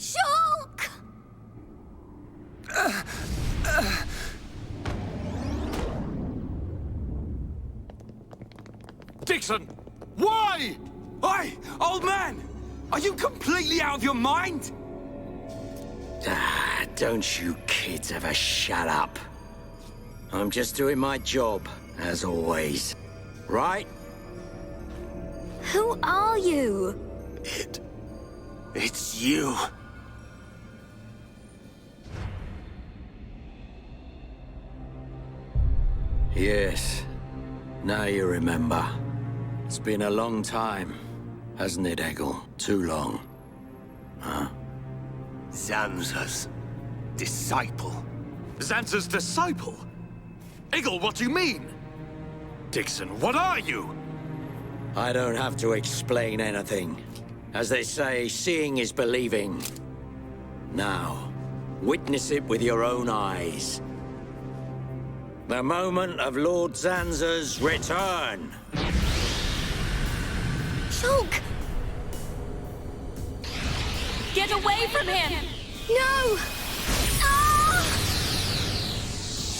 Shulk! Dixon! Why? Oi, old man! Are you completely out of your mind? Don't you kids ever shut up. I'm just doing my job, as always. Right? Who are you? It's you. Yes. Now you remember. It's been a long time, hasn't it, Eggle? Too long. Huh? Zanza's disciple. Zanza's disciple? Eggle, what do you mean? Dixon, what are you? I don't have to explain anything. As they say, seeing is believing. Now, witness it with your own eyes. The moment of Lord Zanza's return. Shulk! Get away from him! No! Ah!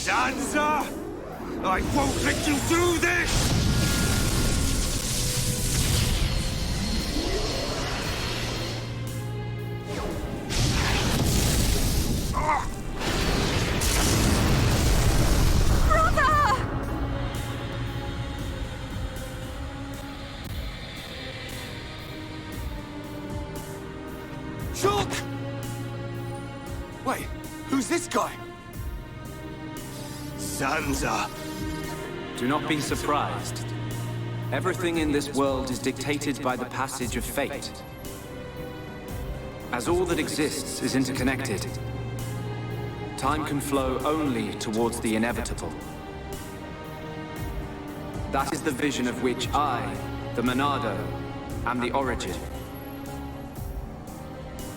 Zanza! I won't let you do this! Shulk! Wait, who's this guy? Zanza. Do not be surprised. Everything in this world is dictated by the passage of fate. As all that exists is interconnected, time can flow only towards the inevitable. That is the vision of which I, the Monado, am the origin.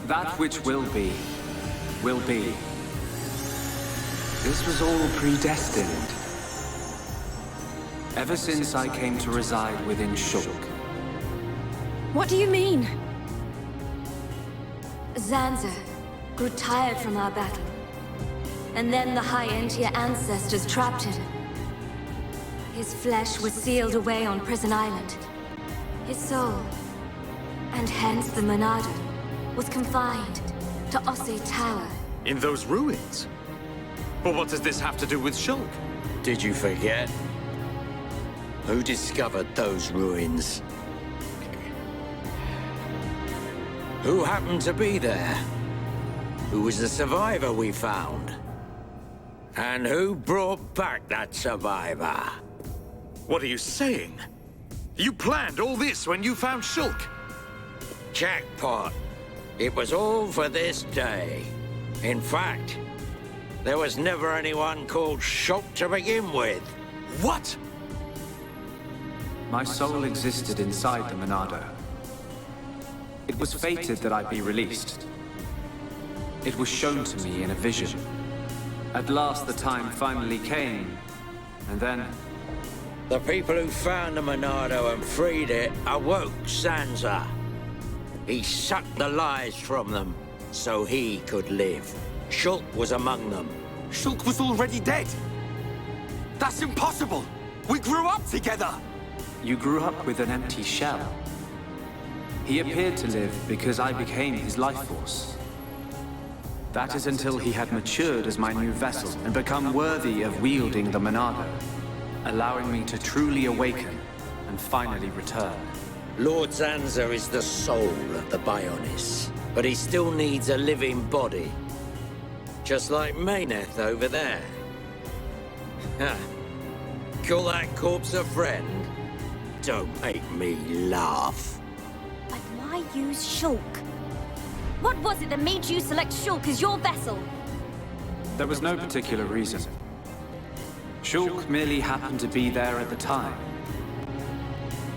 That which will be, will be. This was all predestined. Ever since I came to reside within Shulk. What do you mean? Zanza grew tired from our battle. And then the High Entier ancestors trapped him. His flesh was sealed away on Prison Island. His soul, and hence the Monado, was confined to Osse Tower. In those ruins? But what does this have to do with Shulk? Did you forget? Who discovered those ruins? Who happened to be there? Who was the survivor we found? And who brought back that survivor? What are you saying? You planned all this when you found Shulk? Jackpot. It was all for this day. In fact, there was never anyone called Shulk to begin with. What? My soul existed inside the Monado. It was fated that I be released. It was shown to me in a vision. At last the time finally came, and then... The people who found the Monado and freed it awoke Zanza. He sucked the lives from them, so he could live. Shulk was among them. Shulk was already dead! That's impossible! We grew up together! You grew up with an empty shell. He appeared to live because I became his life force. That is until he had matured as my new vessel and become worthy of wielding the Monado, allowing me to truly awaken and finally return. Lord Zanza is the soul of the Bionis, but he still needs a living body. Just like Mayneth over there. Ha! Call that corpse a friend? Don't make me laugh. But why use Shulk? What was it that made you select Shulk as your vessel? There was no particular reason. Shulk merely happened to be there at the time.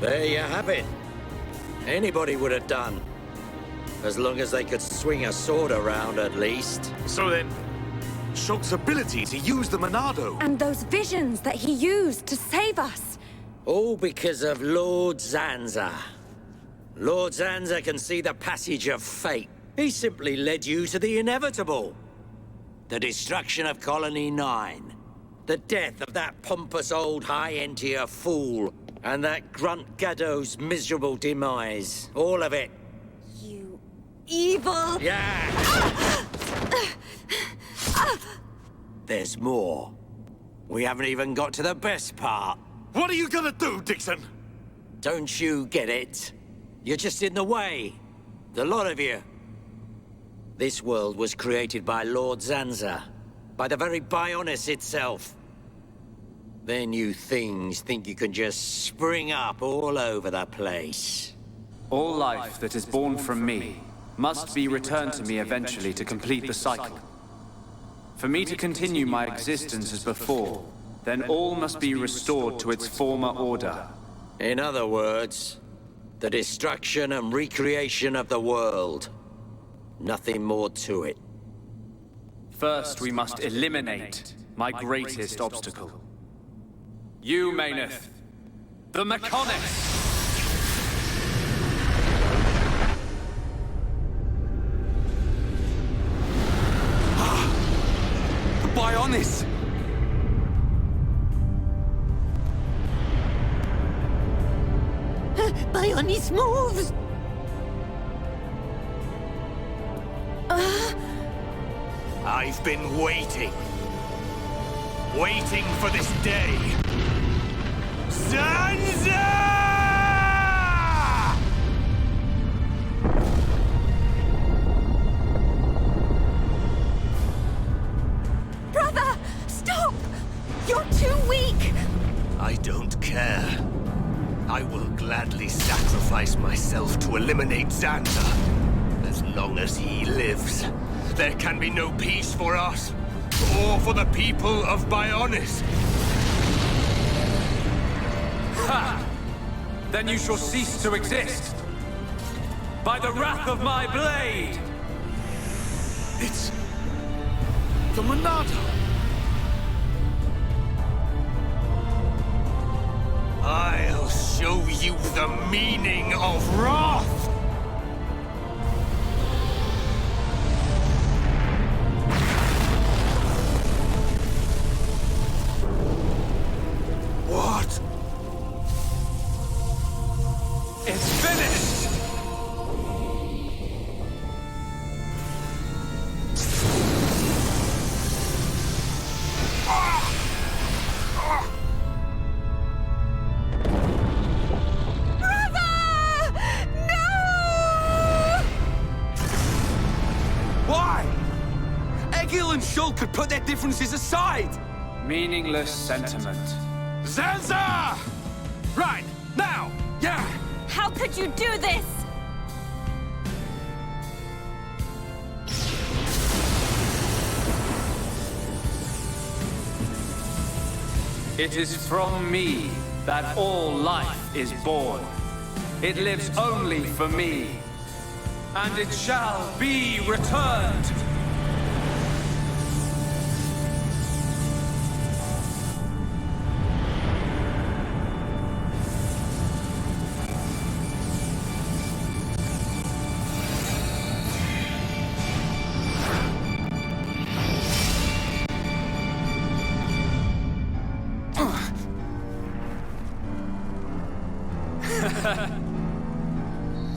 There you have it. Anybody would have done. As long as they could swing a sword around, at least. So then, Shulk's ability to use the Monado... And those visions that he used to save us. All because of Lord Zanza. Lord Zanza can see the passage of fate, He simply led you to the inevitable. The destruction of Colony 9. The death of that pompous old high-entier fool. And that grunt Gaddo's miserable demise. All of it. You evil... Yeah! There's more. We haven't even got to the best part. What are you gonna do, Dixon? Don't you get it? You're just in the way. The lot of you. This world was created by Lord Zanza. By the very Bionis itself. Then you things think you can just spring up all over the place. All life that is born from me must be returned to me eventually to complete the cycle. For me to continue my existence as before, then all must be restored to its former order. In other words, the destruction and recreation of the world. Nothing more to it. First, we must eliminate my greatest obstacle. You, Mayneth. The Mechonis! The Bionis! Bionis moves! I've been waiting. Waiting for this day. Zanza! Brother! Stop! You're too weak! I don't care. I will gladly sacrifice myself to eliminate Zanza. As long as he lives, there can be no peace for us, or for the people of Bionis. Ha! Then you shall cease to exist. By the wrath of my blade! It's... the Monado. I'll show you the meaning of wrath! What? It's finished! Why? Egil and Shul could put their differences aside! Meaningless sentiment. Zanza! Right, now! Yeah! How could you do this? It is from me that all life is born. It lives only for me. And it shall be returned.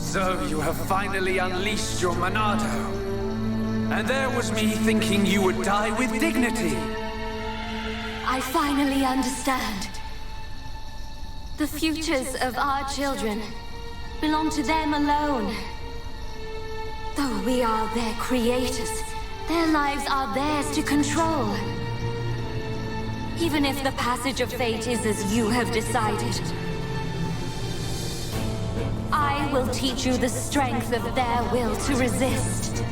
So you have finally unleashed your Monado. And there was me thinking you would die with dignity. I finally understand. The futures of our children belong to them alone. Though we are their creators, their lives are theirs to control. Even if the passage of fate is as you have decided, I will teach you the strength of their will to resist.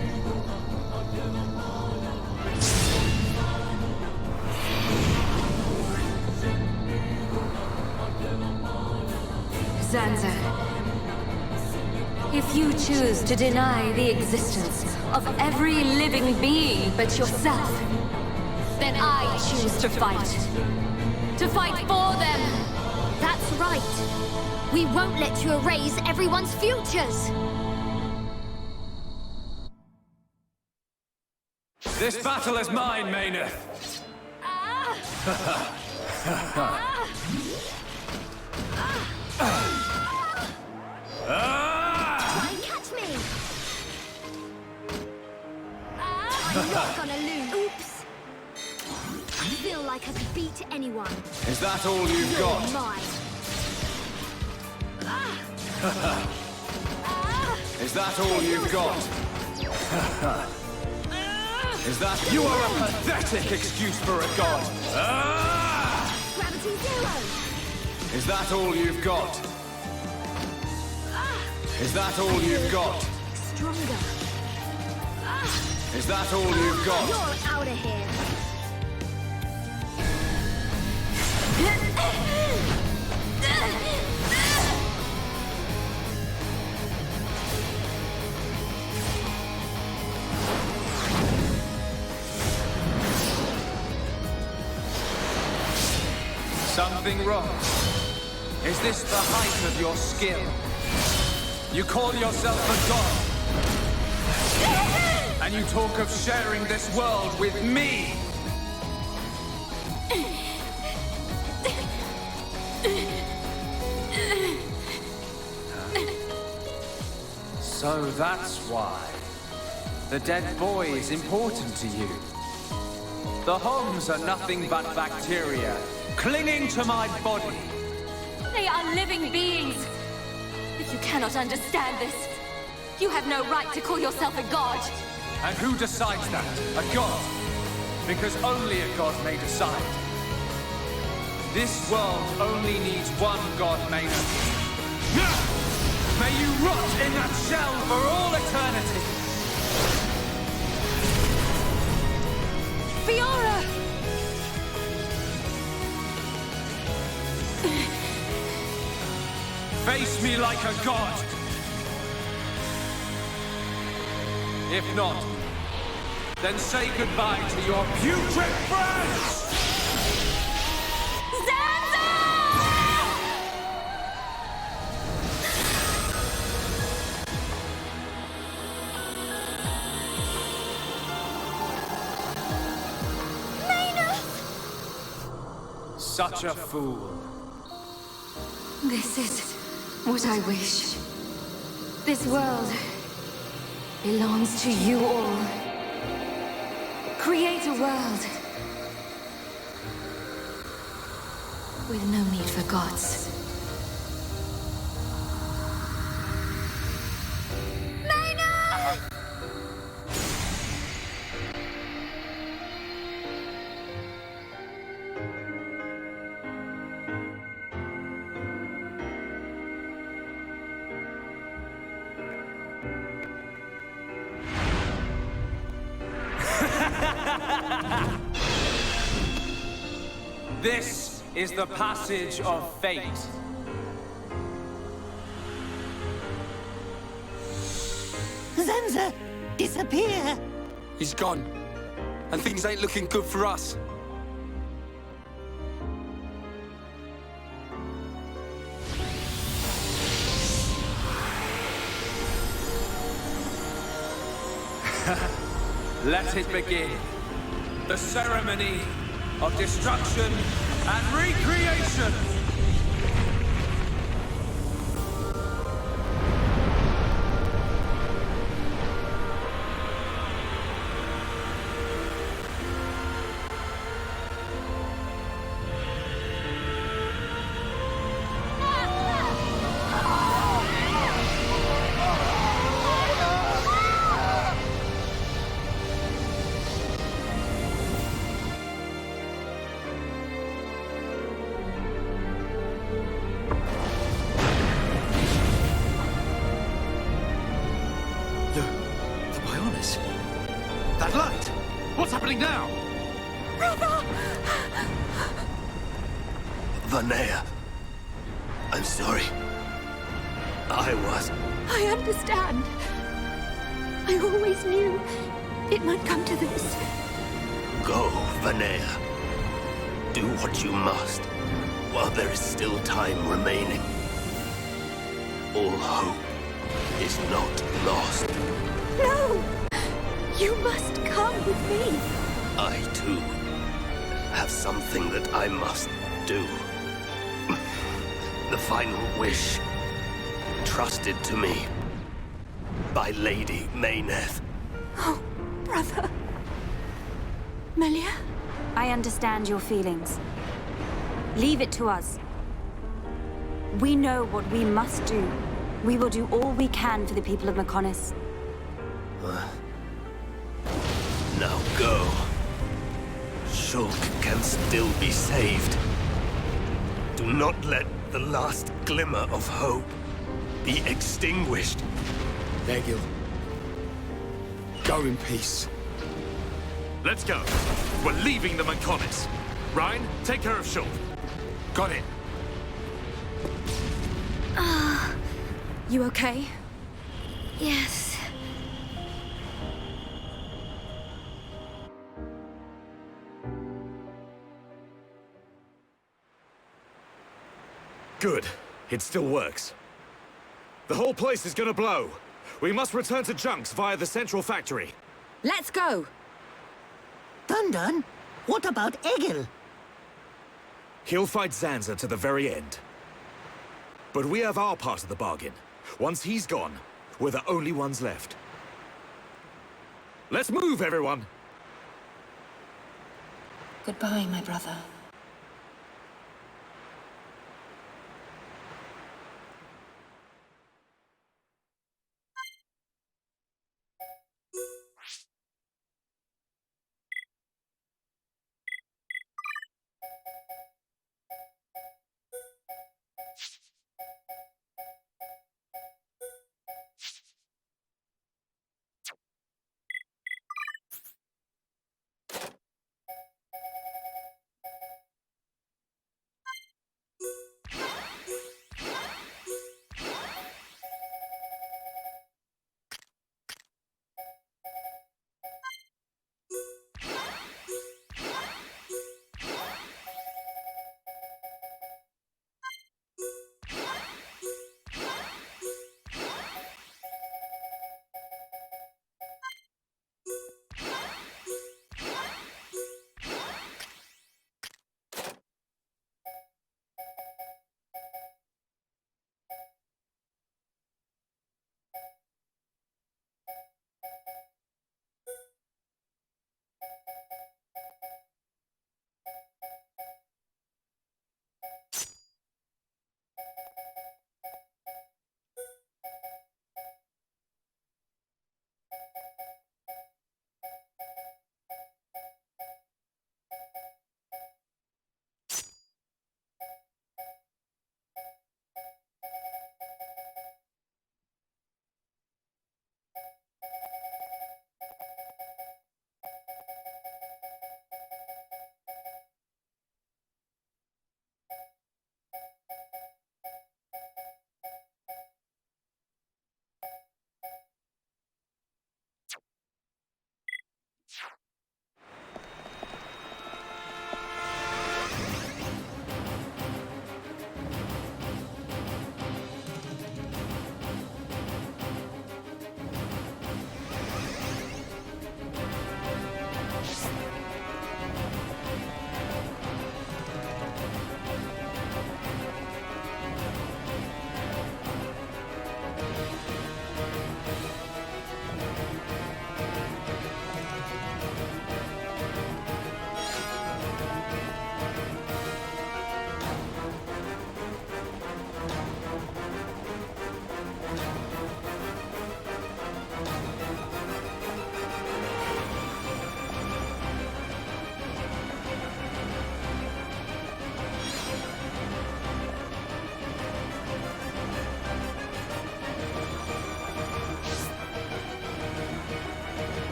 Zanza, if you choose to deny the existence of every living being but yourself, then I choose to fight. To fight for them! That's right. We won't let you erase everyone's futures! This battle is mine, Mayneth. Try and catch me! I'm not gonna lose. Oops. I feel like I could beat anyone. Is that all you've got? You're mine. Is that all you've got? Is that... You are a pathetic excuse for a god! Gravity zero! Is that all you've got? Is that all you've got? Stronger. Is that all you've got? You're out of here. Something wrong? Is this the height of your skill? You call yourself a god? And you talk of sharing this world with me? So that's why. The dead boy is important to you. The Homs are nothing but bacteria, clinging to my body. They are living beings. If you cannot understand this, you have no right to call yourself a god. And who decides that? A god? Because only a god may decide. This world only needs one god, Maynard. May you rot in that shell for all eternity! Fiora! Face me like a god! If not, then say goodbye to your putrid friends! Zanza! Such a fool. This is what I wish. This world belongs to you all. Create a world with no need for gods. This is the passage of fate. Zanza, disappear! He's gone. And things ain't looking good for us. Let it begin. The ceremony of destruction and recreation! That light! What's happening now? Brother! Vanea. I'm sorry. I I understand. I always knew it might come to this. Go, Vanea. Do what you must, while there is still time remaining. All hope is not lost. No! You must come with me. I, too, have something that I must do. The final wish, trusted to me by Lady Mayneth. Oh, brother. Melia? I understand your feelings. Leave it to us. We know what we must do. We will do all we can for the people of Mechonis. Now go. Shulk can still be saved. Do not let the last glimmer of hope be extinguished. Egil. Go in peace. Let's go. We're leaving the Mechonis. Ryan, take care of Shulk. Got it. You okay? Yes. Good. It still works. The whole place is gonna blow. We must return to Junks via the central factory. Let's go! Dun, what about Egil? He'll fight Zanza to the very end. But we have our part of the bargain. Once he's gone, we're the only ones left. Let's move, everyone! Goodbye, my brother.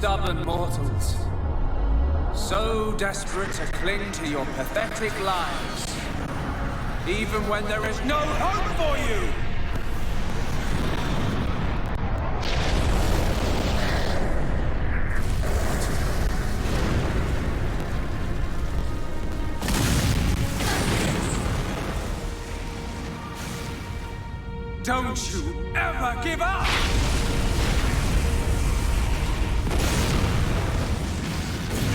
stubborn mortals. So desperate to cling to your pathetic lives. Even when there is no hope for you! Don't you ever give up!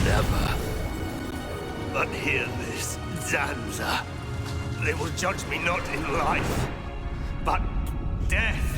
Never. But hear this, Zanza. They will judge me not in life, but death.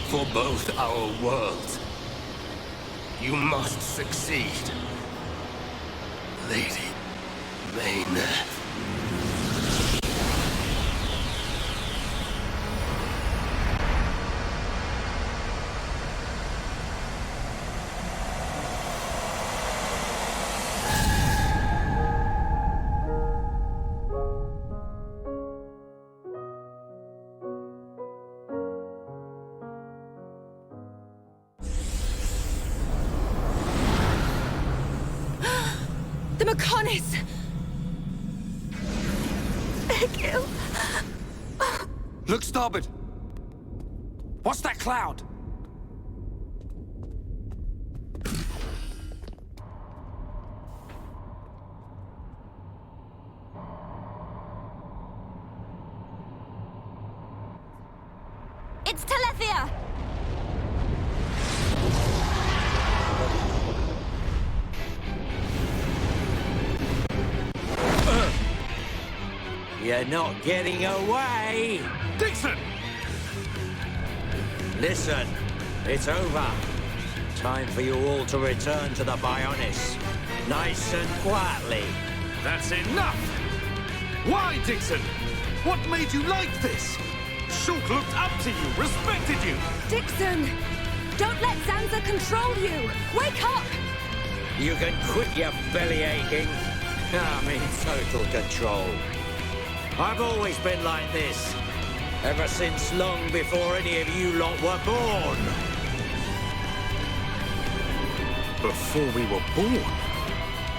For both our worlds, you must succeed, Lady Mayneth. The Mechonis! Egil! Look starboard! What's that cloud? It's Telethia! You're not getting away! Dixon! Listen, it's over. Time for you all to return to the Bionis. Nice and quietly. That's enough! Why, Dixon? What made you like this? Shulk looked up to you, respected you! Dixon! Don't let Zanza control you! Wake up! You can quit your belly aching. I'm in total control. I've always been like this. Ever since long before any of you lot were born. Before we were born?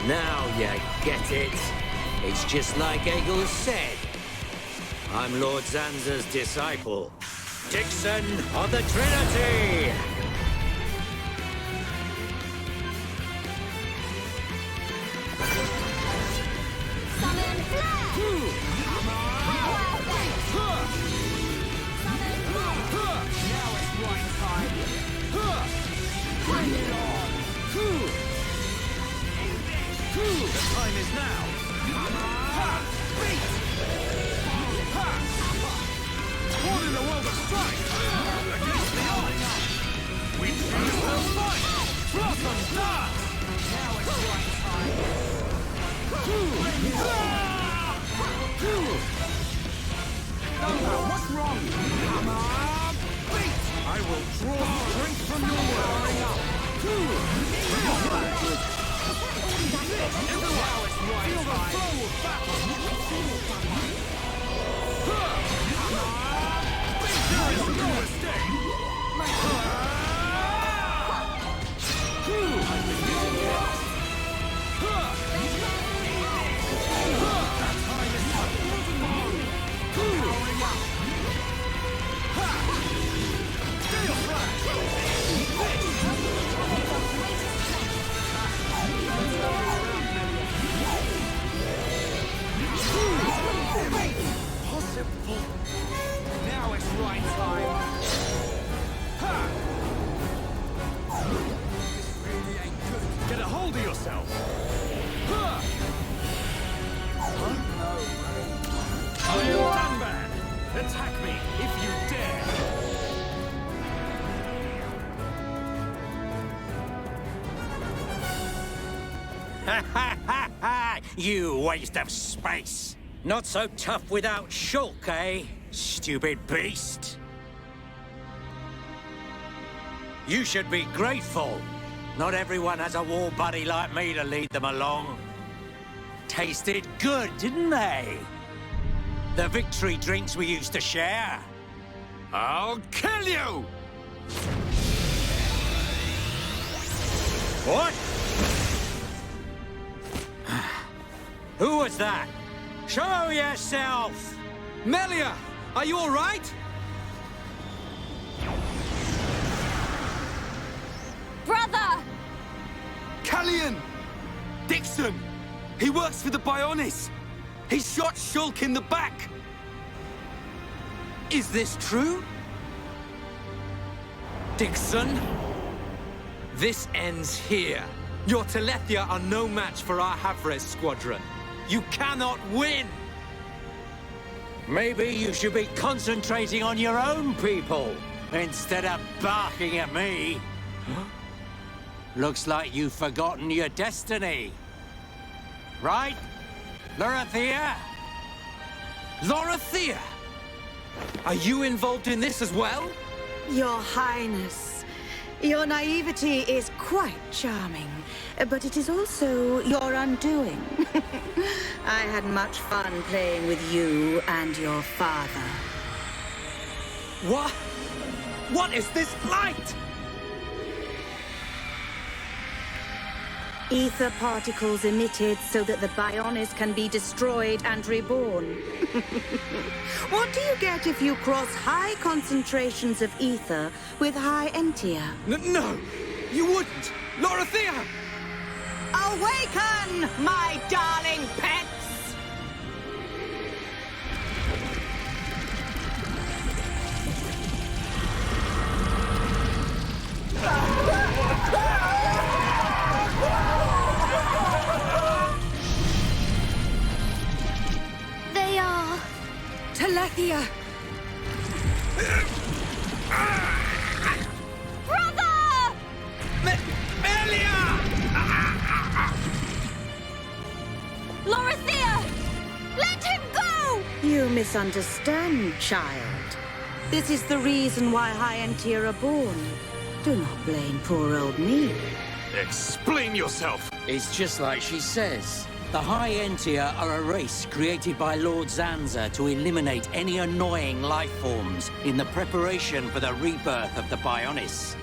Now you get it. It's just like Egil said. I'm Lord Zanza's disciple. Dixon of the Trinity! Summon flare! The time is now! Born in the world of strife! Against the odds! We choose to fight! Blossom dance! Now it's right time! What's wrong? Come on! Beat! I will draw strength from your wiring up! Now it's right You waste of space! Not so tough without Shulk, eh? Stupid beast! You should be grateful. Not everyone has a war buddy like me to lead them along. Tasted good, didn't they? The victory drinks we used to share. I'll kill you! What? Who was that? Show yourself! Melia, are you all right? Brother! Callian! Dixon! He works for the Bionis! He shot Shulk in the back! Is this true? Dixon? This ends here. Your Telethia are no match for our Havres squadron. You cannot win! Maybe you should be concentrating on your own people, instead of barking at me. Looks like you've forgotten your destiny. Right, Lorithia? Lorithia! Are you involved in this as well? Your Highness, your naivety is quite charming, but it is also your undoing. I had much fun playing with you and your father. What? What is this light? Ether particles emitted so that the Bionis can be destroyed and reborn. What do you get if you cross high concentrations of ether with high entia? No! You wouldn't! Lorithia! Awaken, my darling pets! They are... Telethia! Brother! Melia! Lorithia! Let him go! You misunderstand, child. This is the reason why high entia are born. Do not blame poor old me. Explain yourself! It's just like she says. The High Entia are a race created by Lord Zanza to eliminate any annoying life forms in the preparation for the rebirth of the Bionis.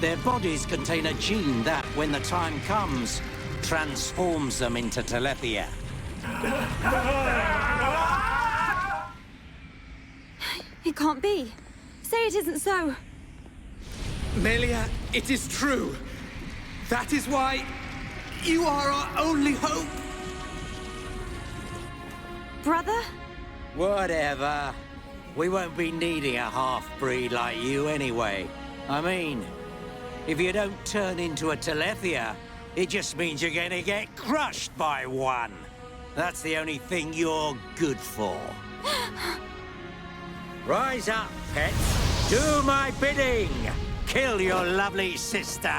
Their bodies contain a gene that, when the time comes, transforms them into Telethia. It can't be. Say it isn't so. Melia, it is true. That is why you are our only hope. Brother? Whatever. We won't be needing a half-breed like you anyway. I mean, if you don't turn into a Telethia, it just means you're gonna get crushed by one. That's the only thing you're good for. Rise up, pets. Do my bidding. Kill your lovely sister.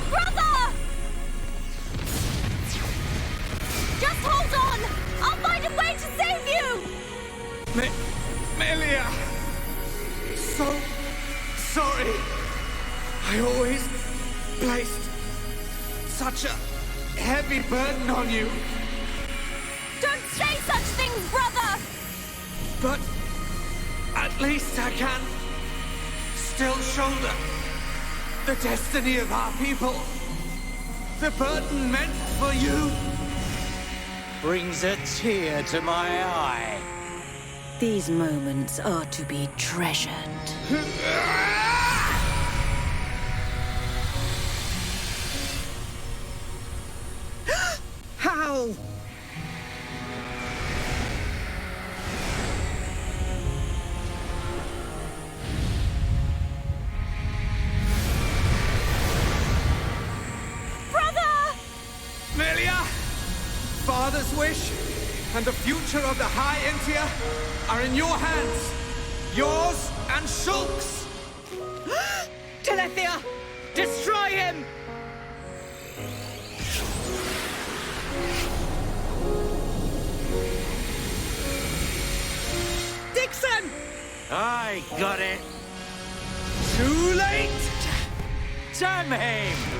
Brother! Just hold on! I'll find a way to save you! Melia! So sorry. I always placed such a heavy burden on you. Don't say such things, brother! But at least I can still shoulder the destiny of our people. The burden meant for you Brings a tear to my eye. These moments are to be treasured. How? Melia! and the future of the High Entia are in your hands. Yours and Shulk's. Telethia! Destroy him! Dixon! I got it. Too late! Damn him!